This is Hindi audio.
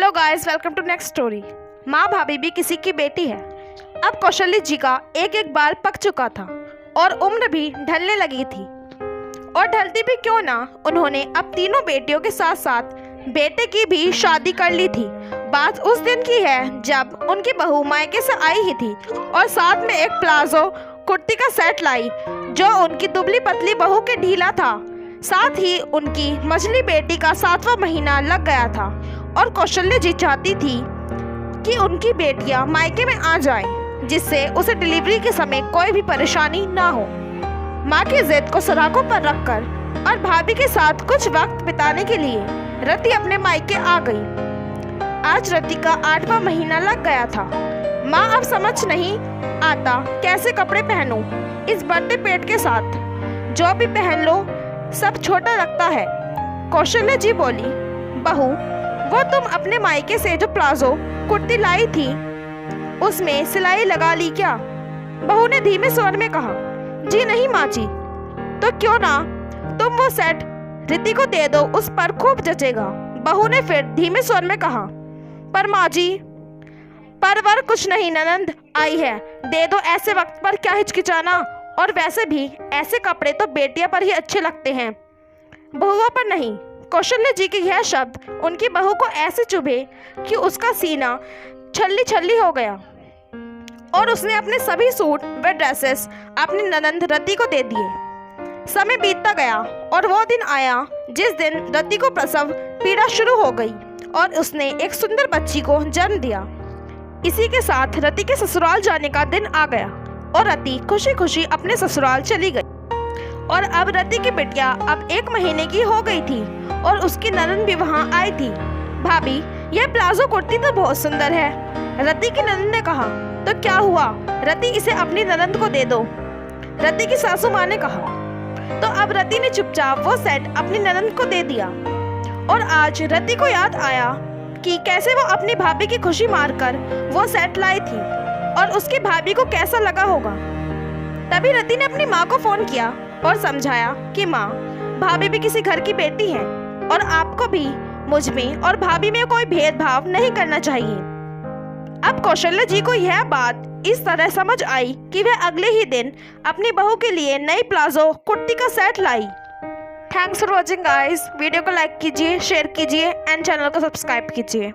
Hello guys, welcome to next story. माँ भाभी भी किसी की बेटी है। अब कौशल्य जी का एक एक बाल पक चुका था और उम्र भी ढलने लगी थी। और ढलती भी क्यों ना, उन्होंने अब तीनों बेटियों के साथ साथ बेटे की भी शादी कर ली थी। बात उस दिन की है जब उनकी बहू मायके से आई ही थी और साथ में एक प्लाजो कुर्ती का सेट लाई जो उनकी दुबली पतली बहू के ढीला था। साथ ही उनकी मझली बेटी का 7वां महीना लग गया था और कौशल्य जी चाहती थी कि उनकी बेटियां मायके में आ जाएं, जिससे उसे डिलीवरी के समय कोई भी परेशानी ना हो। माँ की जिद को सराखों पर रखकर और भाभी के साथ कुछ वक्त बिताने के लिए रति अपने मायके आ गई। आज रति का 8वां महीना लग गया था। माँ अब समझ नहीं आता कैसे कपड़े पहनूं इस बढ़ते पेट के साथ। जो भी पहन लो सब छोटा लगता है। कौशल्य जी बोली, बहू वो तुम अपने मायके से जो प्लाजो कुर्ती लाई थी उसमें सिलाई लगा ली क्या? बहू ने धीमे स्वर में कहा। जी नहीं माँ जी। तो क्यों ना तुम वो सेट रिति को दे दो, उस पर खूब जचेगा। बहू ने फिर धीमे स्वर में कहा। पर माँ जी, परवर कुछ नहीं, ननंद आई है, दे दो। ऐसे वक्त पर क्या हिचकिचाना, और वैसे भी ऐसे कपड़े तो बेटियां पर ही अच्छे लगते हैं, बहुओं पर नहीं। कौशल्य जी के यह शब्द उनकी बहू को ऐसे चुभे कि उसका सीना छल्ली छल्ली हो गया और उसने अपने सभी सूट व ड्रेसेस अपनी ननंद रति को दे दिए। समय बीतता गया और वो दिन आया जिस दिन रति को प्रसव पीड़ा शुरू हो गई और उसने एक सुंदर बच्ची को जन्म दिया। इसी के साथ रति के ससुराल जाने का दिन आ गया और रति खुशी खुशी अपने ससुराल चली गई। और अब रति की बिटिया अब 1 महीने की हो गई थी और उसकी ननंद भी वहाँ आई थी। भाभी, यह प्लाजो कुर्ती तो बहुत सुंदर है। रति की ननंद ने कहा। तो क्या हुआ, रति इसे अपनी ननंद को दे दो, रति की सासू माँ ने कहा। तो अब रति ने चुपचाप वो सेट अपनी ननंद को दे दिया। और आज रति को याद आया कि कैसे वो अपनी भाभी की खुशी मारकर वो सेट लाई थी और उसकी भाभी को कैसा लगा होगा। तभी रति ने अपनी माँ को फोन किया और समझाया कि माँ, भाभी भी किसी घर की बेटी है और आपको भी मुझ में और भाभी में कोई भेदभाव नहीं करना चाहिए। अब कौशल्य जी को यह बात इस तरह समझ आई कि वह अगले ही दिन अपनी बहू के लिए नई प्लाजो कुर्ती का set lie. Thanks for watching guys. Video को लाइक कीजिए, शेयर कीजिए एंड चैनल को सब्सक्राइब कीजिए।